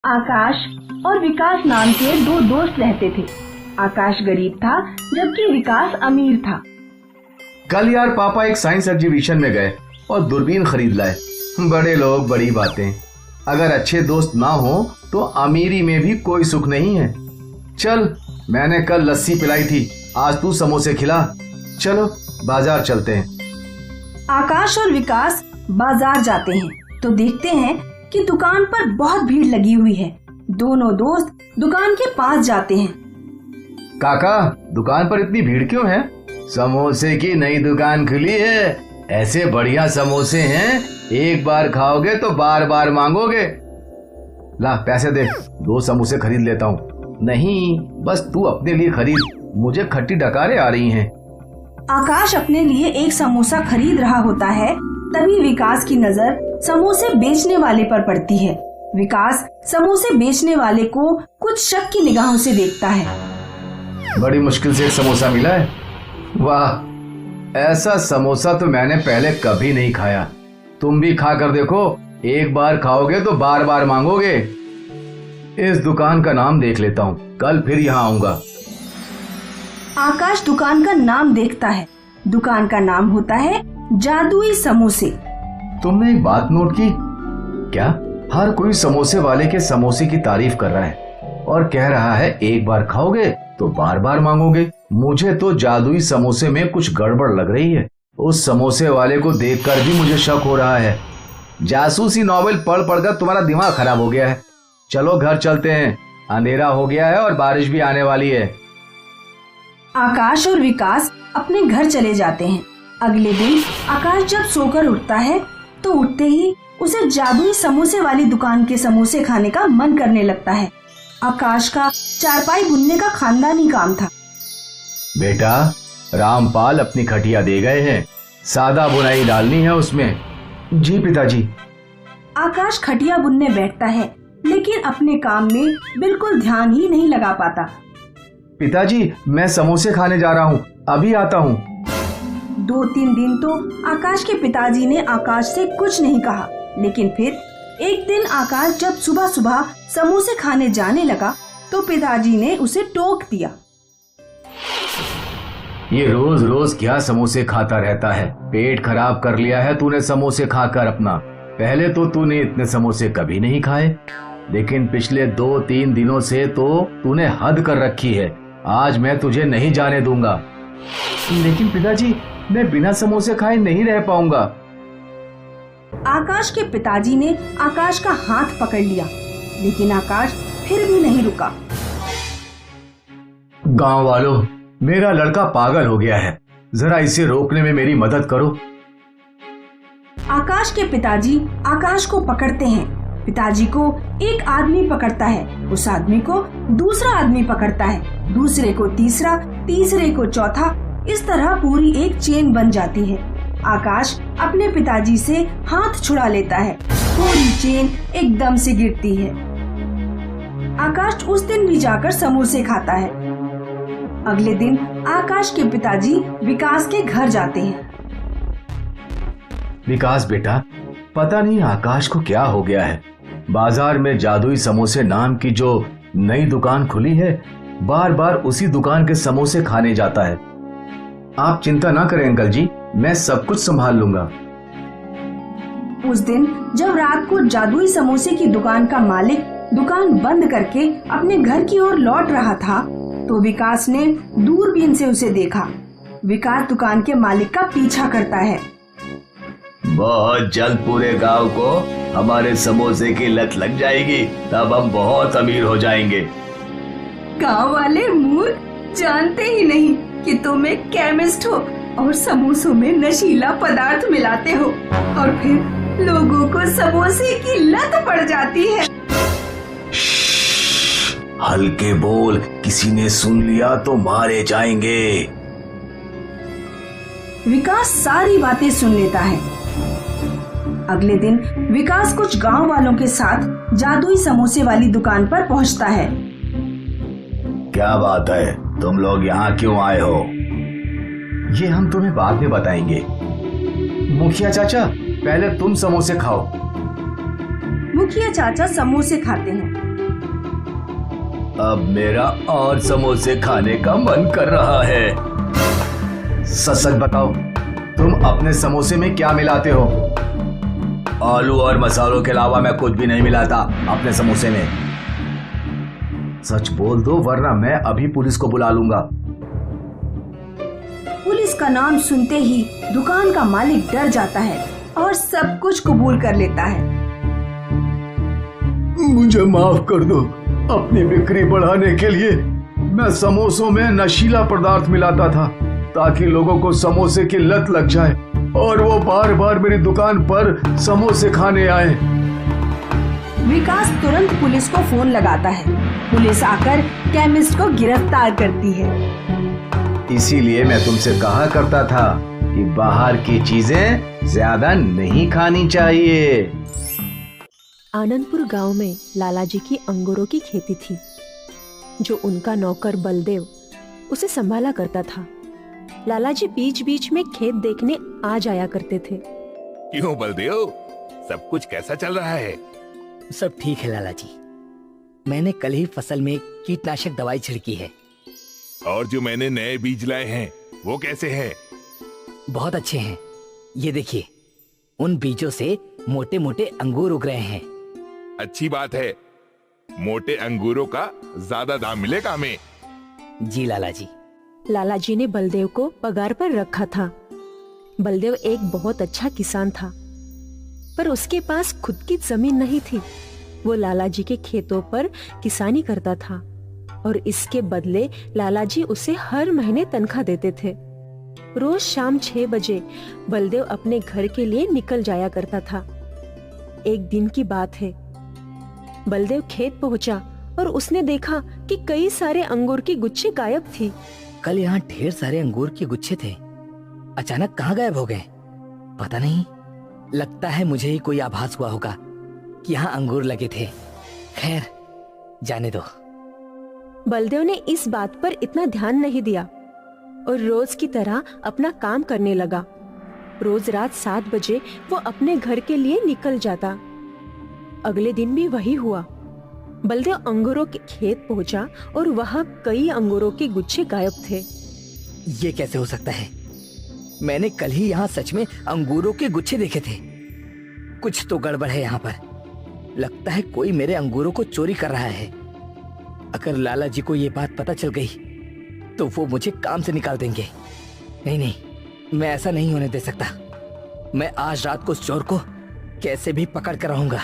आकाश और विकास नाम के दो दोस्त रहते थे। आकाश गरीब था जबकि विकास अमीर था। कल यार पापा एक साइंस एग्जीबिशन में गए और दूरबीन खरीद लाए। बड़े लोग बड़ी बातें। अगर अच्छे दोस्त ना हो तो अमीरी में भी कोई सुख नहीं है। चल, मैंने कल लस्सी पिलाई थी, आज तू समोसे खिला। चलो बाजार चलते हैं। आकाश और विकास बाजार जाते हैं तो देखते हैं कि दुकान पर बहुत भीड़ लगी हुई है। दोनों दोस्त दुकान के पास जाते हैं। काका, दुकान पर इतनी भीड़ क्यों है? समोसे की नई दुकान खुली है। ऐसे बढ़िया समोसे हैं, एक बार खाओगे तो बार बार मांगोगे। ला पैसे दे, 2 समोसे खरीद लेता हूँ। नहीं, बस तू अपने लिए खरीद, मुझे खट्टी डकारें आ रही हैं। आकाश अपने लिए एक समोसा खरीद रहा होता है, तभी विकास की नजर समोसे बेचने वाले पर पड़ती है। विकास समोसे बेचने वाले को कुछ शक की निगाहों से देखता है। बड़ी मुश्किल से एक समोसा मिला है। वाह, ऐसा समोसा तो मैंने पहले कभी नहीं खाया। तुम भी खा कर देखो, एक बार खाओगे तो बार बार मांगोगे। इस दुकान का नाम देख लेता हूँ, कल फिर यहाँ आऊंगा। आकाश दुकान का नाम देखता है। दुकान का नाम होता है जादुई समोसे। तुमने एक बात नोट की क्या? हर कोई समोसे वाले के समोसे की तारीफ कर रहा है और कह रहा है एक बार खाओगे तो बार बार मांगोगे। मुझे तो जादुई समोसे में कुछ गड़बड़ लग रही है। उस समोसे वाले को देखकर भी मुझे शक हो रहा है। जासूसी नॉवेल पढ़ पढ़कर तुम्हारा दिमाग खराब हो गया है। चलो घर चलते हैं, अंधेरा हो गया है और बारिश भी आने वाली है। आकाश और विकास अपने घर चले जाते हैं। अगले दिन आकाश जब सोकर उठता है तो उठते ही उसे जादुई समोसे वाली दुकान के समोसे खाने का मन करने लगता है। आकाश का चारपाई बुनने का खानदानी काम था। बेटा, रामपाल अपनी खटिया दे गए हैं, सादा बुनाई डालनी है उसमें। जी पिताजी। आकाश खटिया बुनने बैठता है लेकिन अपने काम में बिल्कुल ध्यान ही नहीं लगा पाता। पिताजी, मैं समोसे खाने जा रहा हूँ, अभी आता हूँ। 2-3 दिन तो आकाश के पिताजी ने आकाश से कुछ नहीं कहा, लेकिन फिर एक दिन आकाश जब सुबह सुबह समोसे खाने जाने लगा तो पिताजी ने उसे टोक दिया। ये रोज रोज क्या समोसे खाता रहता है? पेट खराब कर लिया है तूने समोसे खाकर अपना। पहले तो तूने इतने समोसे कभी नहीं खाए, लेकिन पिछले 2-3 दिनों से तो तूने हद कर रखी है। आज मैं तुझे नहीं जाने दूंगा। लेकिन पिताजी, मैं बिना समोसे खाए नहीं रह पाऊंगा। आकाश के पिताजी ने आकाश का हाथ पकड़ लिया, लेकिन आकाश फिर भी नहीं रुका। गांव वालों, मेरा लड़का पागल हो गया है, जरा इसे रोकने में मेरी मदद करो। आकाश के पिताजी आकाश को पकड़ते हैं। पिताजी को एक आदमी पकड़ता है, उस आदमी को दूसरा आदमी पकड़ता है, दूसरे को तीसरा, तीसरे को चौथा। इस तरह पूरी एक चेन बन जाती है। आकाश अपने पिताजी से हाथ छुड़ा लेता है। पूरी चेन एकदम से गिरती है। आकाश उस दिन भी जाकर समोसे खाता है। अगले दिन आकाश के पिताजी विकास के घर जाते हैं। विकास बेटा, पता नहीं आकाश को क्या हो गया है। बाजार में जादुई समोसे नाम की जो नई दुकान खुली है, बार बार उसी दुकान के समोसे खाने जाता है। आप चिंता ना करें अंकल जी, मैं सब कुछ संभाल लूंगा। उस दिन जब रात को जादुई समोसे की दुकान का मालिक दुकान बंद करके अपने घर की ओर लौट रहा था तो विकास ने दूरबीन से उसे देखा। विकास दुकान के मालिक का पीछा करता है। बहुत जल्द पूरे गांव को हमारे समोसे की लत लग जाएगी, तब हम बहुत अमीर हो जाएंगे। गांव वाले मूर्ख, जानते ही नहीं कि तुम एक केमिस्ट हो और समोसों में नशीला पदार्थ मिलाते हो और फिर लोगों को समोसे की लत पड़ जाती है। हल्के बोल, किसी ने सुन लिया तो मारे जाएंगे। विकास सारी बातें सुन लेता है। अगले दिन विकास कुछ गांव वालों के साथ जादुई समोसे वाली दुकान पर पहुंचता है। क्या बात है, तुम लोग यहाँ क्यों आए हो? ये हम तुम्हें बाद में बताएंगे। मुखिया चाचा, पहले तुम समोसे खाओ। मुखिया चाचा समोसे खाते हैं। अब मेरा और समोसे खाने का मन कर रहा है। सच सच बताओ, तुम अपने समोसे में क्या मिलाते हो? आलू और मसालों के अलावा मैं कुछ भी नहीं मिलाता अपने समोसे में। सच बोल दो वरना मैं अभी पुलिस को बुला लूंगा। पुलिस का नाम सुनते ही दुकान का मालिक डर जाता है और सब कुछ कबूल कर लेता है। मुझे माफ कर दो। अपनी बिक्री बढ़ाने के लिए मैं समोसों में नशीला पदार्थ मिलाता था ताकि लोगों को समोसे की लत लग जाए और वो बार बार मेरी दुकान पर समोसे खाने आए। विकास तुरंत पुलिस को फोन लगाता है। पुलिस आकर केमिस्ट को गिरफ्तार करती है। इसीलिए मैं तुमसे कहा करता था कि बाहर की चीजें ज्यादा नहीं खानी चाहिए। आनंदपुर गांव में लालाजी की अंगूरों की खेती थी। जो उनका नौकर बलदेव उसे संभाला करता था। लालाजी बीच बीच में खेत देखने आ जाया करते थे। क्यों बलदेव, सब कुछ कैसा चल रहा है? सब ठीक है लालाजी। मैंने कल ही फसल में कीटनाशक दवाई छिड़की है। और जो मैंने नए बीज लाए हैं वो कैसे हैं? बहुत अच्छे हैं। ये देखिए, उन बीजों से मोटे मोटे अंगूर उग रहे हैं। अच्छी बात है। मोटे अंगूरों का ज्यादा दाम मिलेगा हमें। जी लालाजी। लालाजी ने बलदेव को पगार पर रखा था। बलदेव एक बहुत अच्छा किसान था, पर उसके पास खुद की जमीन नहीं थी। वो लालाजी के खेतों पर किसानी करता था और इसके बदले लालाजी उसे हर महीने तनख्वाह देते थे। रोज शाम 6 बजे बलदेव अपने घर के लिए निकल जाया करता था। एक दिन की बात है, बलदेव खेत पहुंचा और उसने देखा कि कई सारे अंगूर की गुच्छे गायब थी। कल यहाँ ढेर सारे अंगूर के गुच्छे थे, अचानक कहाँ गायब हो गए? पता नहीं, लगता है मुझे ही कोई आभास हुआ होगा कि यहाँ अंगूर लगे थे। खैर, जाने दो। बलदेव ने इस बात पर इतना ध्यान नहीं दिया और रोज की तरह अपना काम करने लगा। रोज रात 7 बजे वो अपने घर के लिए निकल जाता। अगले दिन भी वही हुआ। बलदेव अंगूरों के खेत पहुंचा और वहाँ कई अंगूरों के गुच्छे गायब थे। ये कैसे हो सकता है? मैंने कल ही यहाँ सच में अंगूरों के गुच्छे देखे थे। कुछ तो गड़बड़ है यहाँ पर। लगता है कोई मेरे अंगूरों को चोरी कर रहा है। अगर लाला जी को ये बात पता चल गई तो वो मुझे काम से निकाल देंगे। नहीं नहीं, मैं ऐसा नहीं होने दे सकता। मैं आज रात को उस चोर को कैसे भी पकड़ कर रहूंगा।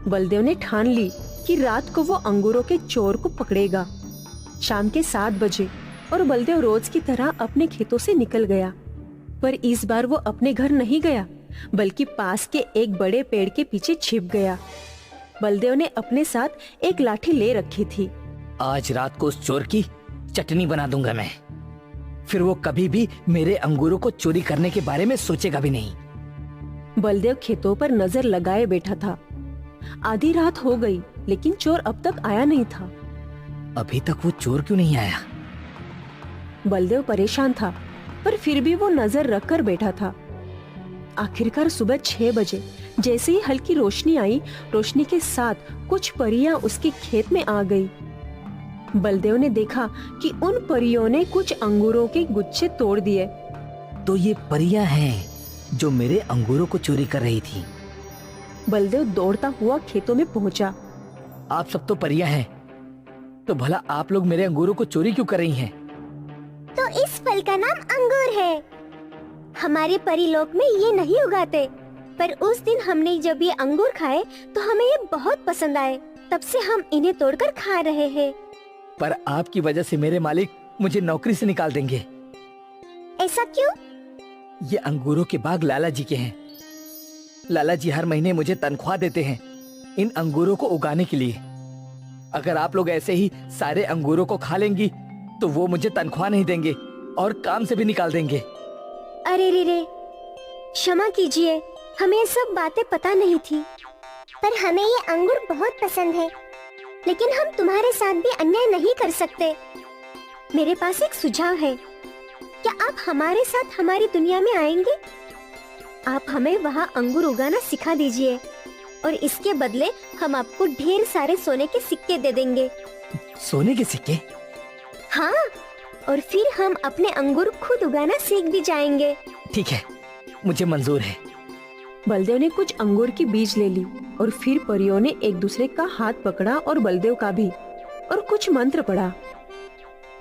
बलदेव ने ठान ली कि रात को वो अंगूरों के चोर को पकड़ेगा। शाम के 7 बजे और बलदेव रोज की तरह अपने खेतों से निकल गया। पर इस बार वो अपने घर नहीं गया, बल्कि पास के एक बड़े पेड़ के पीछे छिप गया। बलदेव ने अपने साथ एक लाठी ले रखी थी। आज रात को उस चोर की चटनी बना दूंगा मैं। फिर वो कभी भी मेरे अंगूरों को चोरी करने के बारे में सोचेगा भी नहीं। बलदेव खेतों पर नजर लगाए बैठा था। आधी रात हो गई, लेकिन चोर अब तक आया नहीं था। अभी तक वो चोर क्यों नहीं आया? बलदेव परेशान था, पर फिर भी वो नजर रखकर बैठा था। आखिरकार सुबह 6 बजे जैसे ही हल्की रोशनी आई, रोशनी के साथ कुछ परियां उसके खेत में आ गई। बलदेव ने देखा कि उन परियों ने कुछ अंगूरों के गुच्छे तोड़ दिए। तो ये परियां हैं जो मेरे अंगूरों को चोरी कर रही थी। बलदेव दौड़ता हुआ खेतों में पहुंचा। आप सब तो परियां हैं, तो भला आप लोग मेरे अंगूरों को चोरी क्यों कर रही हैं? तो इस फल का नाम अंगूर है। हमारे परीलोक में ये नहीं उगाते, पर उस दिन हमने जब ये अंगूर खाए तो हमें ये बहुत पसंद आए। तब से हम इन्हें तोड़कर खा रहे हैं। पर आपकी वजह से मेरे मालिक मुझे नौकरी से निकाल देंगे। ऐसा क्यों? ये अंगूरों के बाग लाला जी के हैं। लाला जी हर महीने मुझे तनख्वाह देते हैं इन अंगूरों को उगाने के लिए। अगर आप लोग ऐसे ही सारे अंगूरों को खा लेंगी तो वो मुझे तनख्वाह नहीं देंगे और काम से भी निकाल देंगे। अरे रे, क्षमा कीजिए, हमें ये सब बातें पता नहीं थी। पर हमें ये अंगूर बहुत पसंद है, लेकिन हम तुम्हारे साथ भी अन्याय नहीं कर सकते। मेरे पास एक सुझाव है। क्या आप हमारे साथ हमारी दुनिया में आएंगे? आप हमें वहाँ अंगूर उगाना सिखा दीजिए। और इसके बदले हम आपको ढेर सारे सोने के सिक्के दे देंगे। सोने के सिक्के? हाँ, और फिर हम अपने अंगूर खुद उगाना सीख भी जाएंगे। ठीक है, मुझे मंजूर है। बलदेव ने कुछ अंगूर की बीज ले ली और फिर परियों ने एक दूसरे का हाथ पकड़ा और बलदेव का भी, और कुछ मंत्र पढ़ा।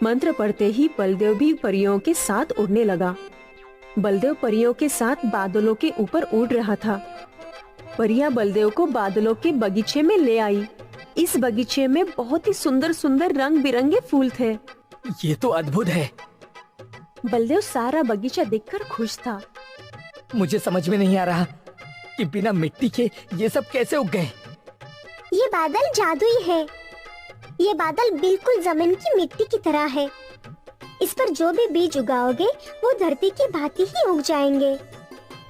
मंत्र पढ़ते ही बलदेव भी परियों के साथ उड़ने लगा। बलदेव परियों के साथ बादलों के ऊपर उड़ रहा था। परियां बलदेव को बादलों के बगीचे में ले आई। इस बगीचे में बहुत ही सुंदर सुंदर रंग बिरंगे फूल थे। ये तो अद्भुत है। बलदेव सारा बगीचा देखकर खुश था। मुझे समझ में नहीं आ रहा कि बिना मिट्टी के ये सब कैसे उग गए। ये बादल जादुई है। ये बादल बिल्कुल जमीन की मिट्टी की तरह है। इस पर जो भी बीज उगाओगे वो धरती की भांति ही उग जाएंगे।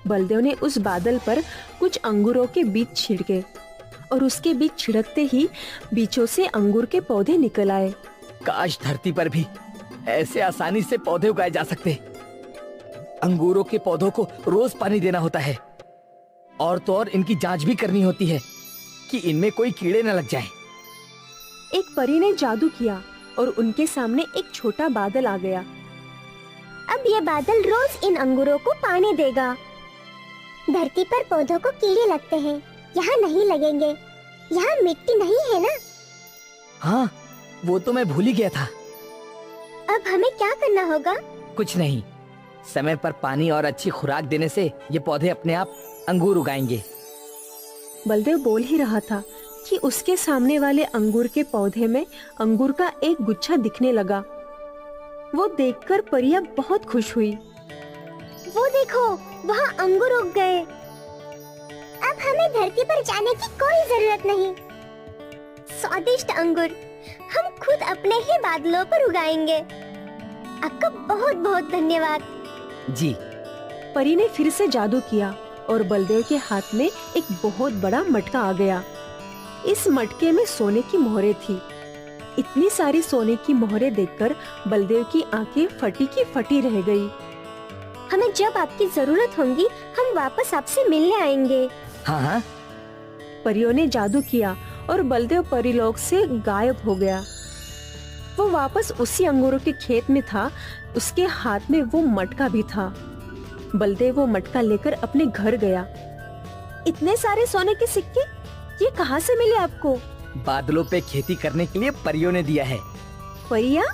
बलदेव ने उस बादल पर कुछ अंगूरों के बीज छिड़के और उसके बीज छिड़कते ही बीचों से अंगूर के पौधे निकल आए। काश धरती पर भी ऐसे आसानी से पौधे उगाए जा सकते। अंगूरों के पौधों को रोज पानी देना होता है और तो और इनकी जांच भी करनी होती है कि इनमें कोई कीड़े न लग जाएं। एक परी ने जादू किया और उनके सामने एक छोटा बादल आ गया। अब ये बादल रोज इन अंगूरों को पानी देगा। धरती पर पौधों को कीड़े लगते हैं, यहाँ नहीं लगेंगे। यहाँ मिट्टी नहीं है ना? हाँ, वो तो मैं भूल ही गया था। अब हमें क्या करना होगा? कुछ नहीं, समय पर पानी और अच्छी खुराक देने से ये पौधे अपने आप अंगूर उगाएंगे। बलदेव बोल ही रहा था कि उसके सामने वाले अंगूर के पौधे में अंगूर का एक गुच्छा दिखने लगा। वो देखकर परिया बहुत खुश हुई। वो देखो, वहाँ अंगूर उग गए। अब हमें धरती पर जाने की कोई जरूरत नहीं। स्वादिष्ट अंगूर हम खुद अपने ही बादलों पर उगाएंगे। आपका बहुत बहुत धन्यवाद। जी। परी ने फिर से जादू किया और बलदेव के हाथ में एक बहुत बड़ा मटका आ गया। इस मटके में सोने की मोहरें थी। इतनी सारी सोने की मोहरें देखकर बलदेव की आंखें फटी की फटी रह गई। हमें जब आपकी जरूरत होगी हम वापस आपसे मिलने आएंगे। हाँ हाँ। परियों ने जादू किया और बलदेव परीलोक से गायब हो गया। वो वापस उसी अंगूरों के खेत में था। उसके हाथ में वो मटका भी था। बलदेव वो मटका लेकर अपने घर गया। इतने सारे सोने के सिक्के ये कहाँ से मिले आपको? बादलों पे खेती करने के लिए परियों ने दिया है। परिया?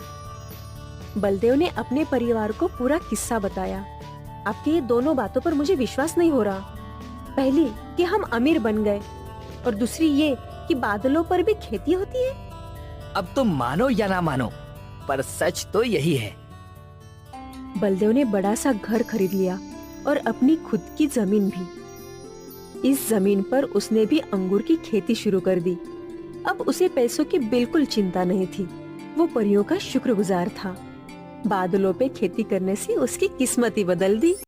बलदेव ने अपने परिवार को पूरा किस्सा बताया। आपकी ये दोनों बातों पर मुझे विश्वास नहीं हो रहा। पहली कि हम अमीर बन गए और दूसरी ये कि बादलों पर भी खेती होती है। अब तुम मानो या ना मानो, पर सच तो यही है। बलदेव ने बड़ा सा घर खरीद लिया और अपनी खुद की जमीन भी। इस जमीन पर उसने भी अंगूर की खेती शुरू कर दी। अब उसे पैसों की बिल्कुल चिंता नहीं थी। वो परियों का शुक्रगुजार था। बादलों पे खेती करने से उसकी किस्मत ही बदल दी।